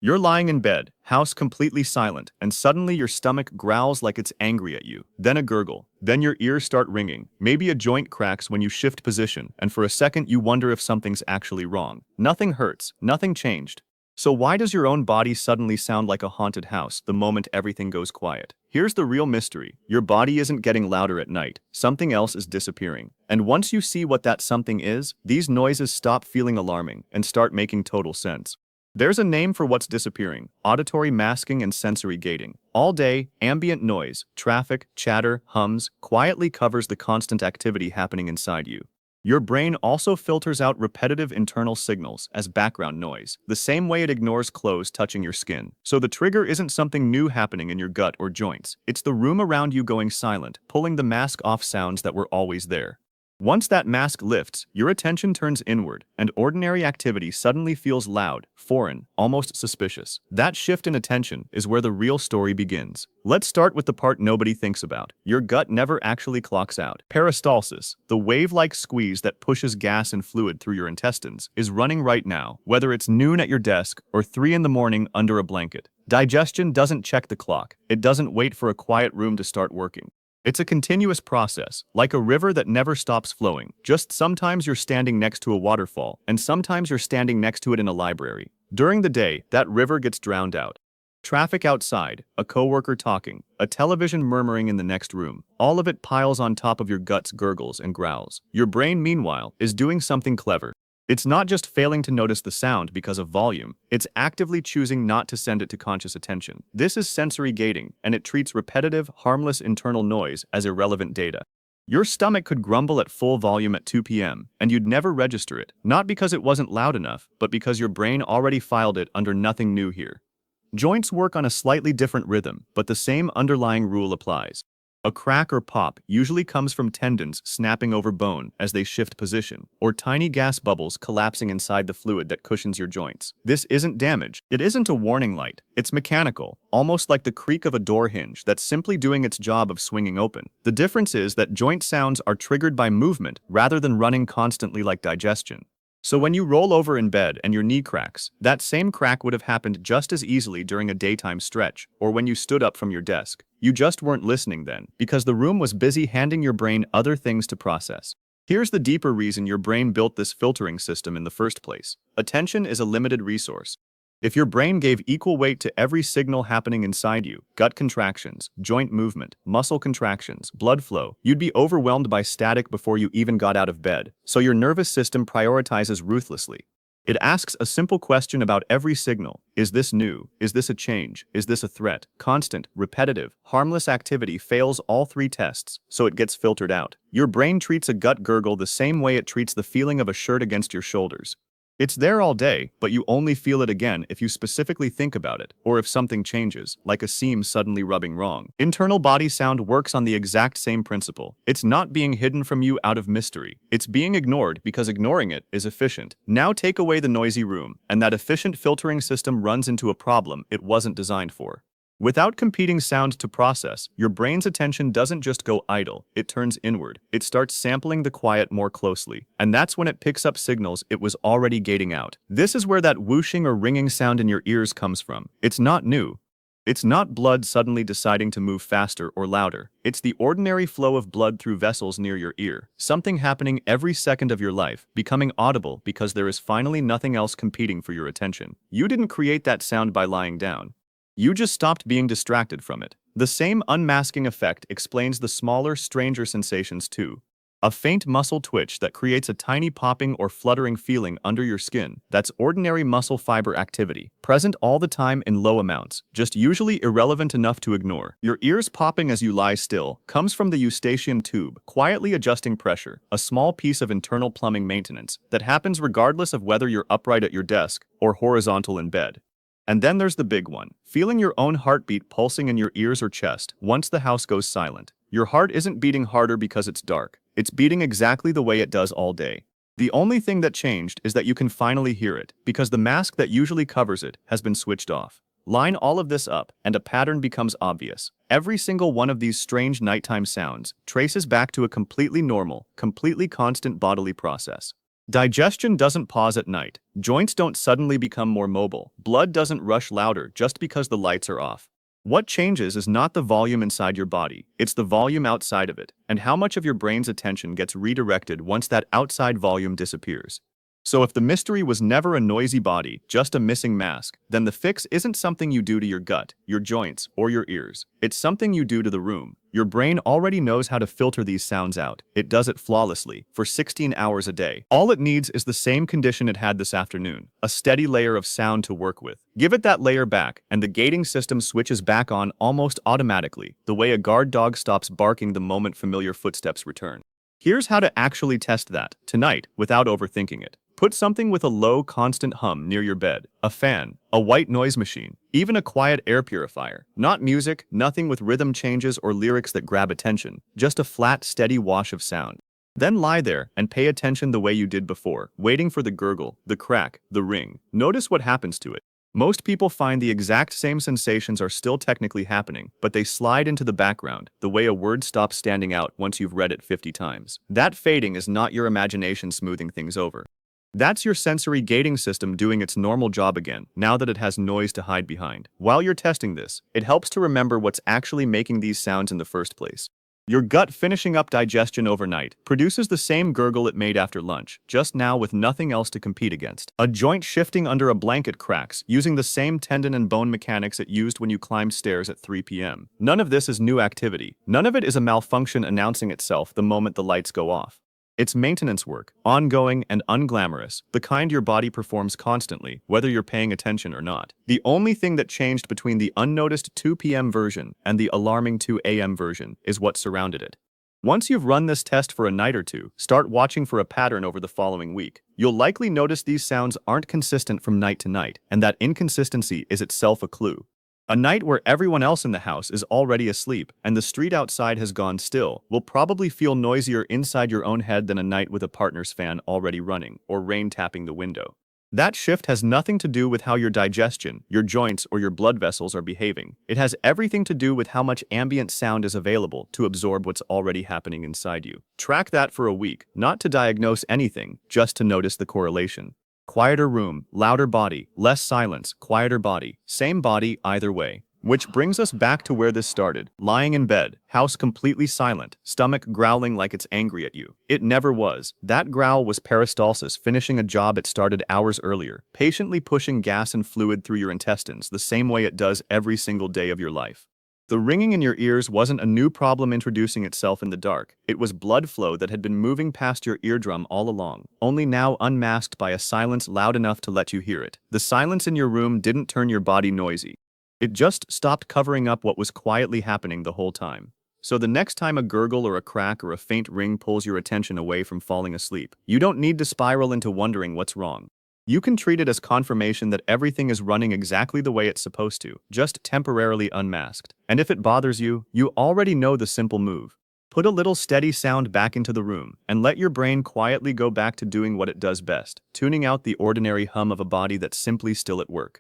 You're lying in bed, house completely silent, and suddenly your stomach growls like it's angry at you. Then a gurgle. Then your ears start ringing. Maybe a joint cracks when you shift position, and for a second you wonder if something's actually wrong. Nothing hurts, nothing changed. So why does your own body suddenly sound like a haunted house the moment everything goes quiet? Here's the real mystery. Your body isn't getting louder at night. Something else is disappearing. And once you see what that something is, these noises stop feeling alarming and start making total sense. There's a name for what's disappearing: auditory masking and sensory gating. All day, ambient noise, traffic, chatter, hums, quietly covers the constant activity happening inside you. Your brain also filters out repetitive internal signals as background noise, the same way it ignores clothes touching your skin. So the trigger isn't something new happening in your gut or joints. It's the room around you going silent, pulling the mask off sounds that were always there. Once that mask lifts, your attention turns inward, and ordinary activity suddenly feels loud, foreign, almost suspicious. That shift in attention is where the real story begins. Let's start with the part nobody thinks about. Your gut never actually clocks out. Peristalsis, the wave-like squeeze that pushes gas and fluid through your intestines, is running right now, whether it's noon at your desk or 3 in the morning under a blanket. Digestion doesn't check the clock. It doesn't wait for a quiet room to start working. It's a continuous process, like a river that never stops flowing. Just sometimes you're standing next to a waterfall, and sometimes you're standing next to it in a library. During the day, that river gets drowned out. Traffic outside, a coworker talking, a television murmuring in the next room. All of it piles on top of your gut's gurgles and growls. Your brain, meanwhile, is doing something clever. It's not just failing to notice the sound because of volume, it's actively choosing not to send it to conscious attention. This is sensory gating, and it treats repetitive, harmless internal noise as irrelevant data. Your stomach could grumble at full volume at 2 p.m., and you'd never register it, not because it wasn't loud enough, but because your brain already filed it under nothing new here. Joints work on a slightly different rhythm, but the same underlying rule applies. A crack or pop usually comes from tendons snapping over bone as they shift position, or tiny gas bubbles collapsing inside the fluid that cushions your joints. This isn't damage. It isn't a warning light. It's mechanical, almost like the creak of a door hinge that's simply doing its job of swinging open. The difference is that joint sounds are triggered by movement rather than running constantly like digestion. So when you roll over in bed and your knee cracks, that same crack would have happened just as easily during a daytime stretch or when you stood up from your desk. You just weren't listening then, because the room was busy handing your brain other things to process. Here's the deeper reason your brain built this filtering system in the first place. Attention is a limited resource. If your brain gave equal weight to every signal happening inside you, gut contractions, joint movement, muscle contractions, blood flow, you'd be overwhelmed by static before you even got out of bed. So your nervous system prioritizes ruthlessly. It asks a simple question about every signal. Is this new? Is this a change? Is this a threat? Constant, repetitive, harmless activity fails all 3 tests, so it gets filtered out. Your brain treats a gut gurgle the same way it treats the feeling of a shirt against your shoulders. It's there all day, but you only feel it again if you specifically think about it, or if something changes, like a seam suddenly rubbing wrong. Internal body sound works on the exact same principle. It's not being hidden from you out of mystery. It's being ignored because ignoring it is efficient. Now take away the noisy room, and that efficient filtering system runs into a problem it wasn't designed for. Without competing sound to process, your brain's attention doesn't just go idle, it turns inward. It starts sampling the quiet more closely, and that's when it picks up signals it was already gating out. This is where that whooshing or ringing sound in your ears comes from. It's not new. It's not blood suddenly deciding to move faster or louder. It's the ordinary flow of blood through vessels near your ear. Something happening every second of your life, becoming audible because there is finally nothing else competing for your attention. You didn't create that sound by lying down. You just stopped being distracted from it. The same unmasking effect explains the smaller, stranger sensations too. A faint muscle twitch that creates a tiny popping or fluttering feeling under your skin, that's ordinary muscle fiber activity, present all the time in low amounts, just usually irrelevant enough to ignore. Your ears popping as you lie still comes from the eustachian tube, quietly adjusting pressure, a small piece of internal plumbing maintenance that happens regardless of whether you're upright at your desk or horizontal in bed. And then there's the big one, feeling your own heartbeat pulsing in your ears or chest once the house goes silent. Your heart isn't beating harder because it's dark. It's beating exactly the way it does all day. The only thing that changed is that you can finally hear it, because the mask that usually covers it has been switched off. Line all of this up, and a pattern becomes obvious. Every single one of these strange nighttime sounds traces back to a completely normal, completely constant bodily process. Digestion doesn't pause at night. Joints don't suddenly become more mobile. Blood doesn't rush louder just because the lights are off. What changes is not the volume inside your body, it's the volume outside of it, and how much of your brain's attention gets redirected once that outside volume disappears. So if the mystery was never a noisy body, just a missing mask, then the fix isn't something you do to your gut, your joints, or your ears. It's something you do to the room. Your brain already knows how to filter these sounds out. It does it flawlessly, for 16 hours a day. All it needs is the same condition it had this afternoon, a steady layer of sound to work with. Give it that layer back, and the gating system switches back on almost automatically, the way a guard dog stops barking the moment familiar footsteps return. Here's how to actually test that, tonight, without overthinking it. Put something with a low, constant hum near your bed. A fan, a white noise machine, even a quiet air purifier. Not music, nothing with rhythm changes or lyrics that grab attention. Just a flat, steady wash of sound. Then lie there and pay attention the way you did before, waiting for the gurgle, the crack, the ring. Notice what happens to it. Most people find the exact same sensations are still technically happening, but they slide into the background, the way a word stops standing out once you've read it 50 times. That fading is not your imagination smoothing things over. That's your sensory gating system doing its normal job again, now that it has noise to hide behind. While you're testing this, it helps to remember what's actually making these sounds in the first place. Your gut finishing up digestion overnight produces the same gurgle it made after lunch, just now with nothing else to compete against. A joint shifting under a blanket cracks, using the same tendon and bone mechanics it used when you climbed stairs at 3 p.m. None of this is new activity. None of it is a malfunction announcing itself the moment the lights go off. It's maintenance work, ongoing and unglamorous, the kind your body performs constantly, whether you're paying attention or not. The only thing that changed between the unnoticed 2 p.m. version and the alarming 2 a.m. version is what surrounded it. Once you've run this test for a night or two, start watching for a pattern over the following week. You'll likely notice these sounds aren't consistent from night to night, and that inconsistency is itself a clue. A night where everyone else in the house is already asleep and the street outside has gone still will probably feel noisier inside your own head than a night with a partner's fan already running or rain tapping the window. That shift has nothing to do with how your digestion, your joints, or your blood vessels are behaving. It has everything to do with how much ambient sound is available to absorb what's already happening inside you. Track that for a week, not to diagnose anything, just to notice the correlation. Quieter room, louder body, less silence, quieter body, same body either way. Which brings us back to where this started. Lying in bed, house completely silent, stomach growling like it's angry at you. It never was. That growl was peristalsis finishing a job it started hours earlier, patiently pushing gas and fluid through your intestines the same way it does every single day of your life. The ringing in your ears wasn't a new problem introducing itself in the dark. It was blood flow that had been moving past your eardrum all along, only now unmasked by a silence loud enough to let you hear it. The silence in your room didn't turn your body noisy. It just stopped covering up what was quietly happening the whole time. So the next time a gurgle or a crack or a faint ring pulls your attention away from falling asleep, you don't need to spiral into wondering what's wrong. You can treat it as confirmation that everything is running exactly the way it's supposed to, just temporarily unmasked. And if it bothers you, you already know the simple move. Put a little steady sound back into the room, and let your brain quietly go back to doing what it does best, tuning out the ordinary hum of a body that's simply still at work.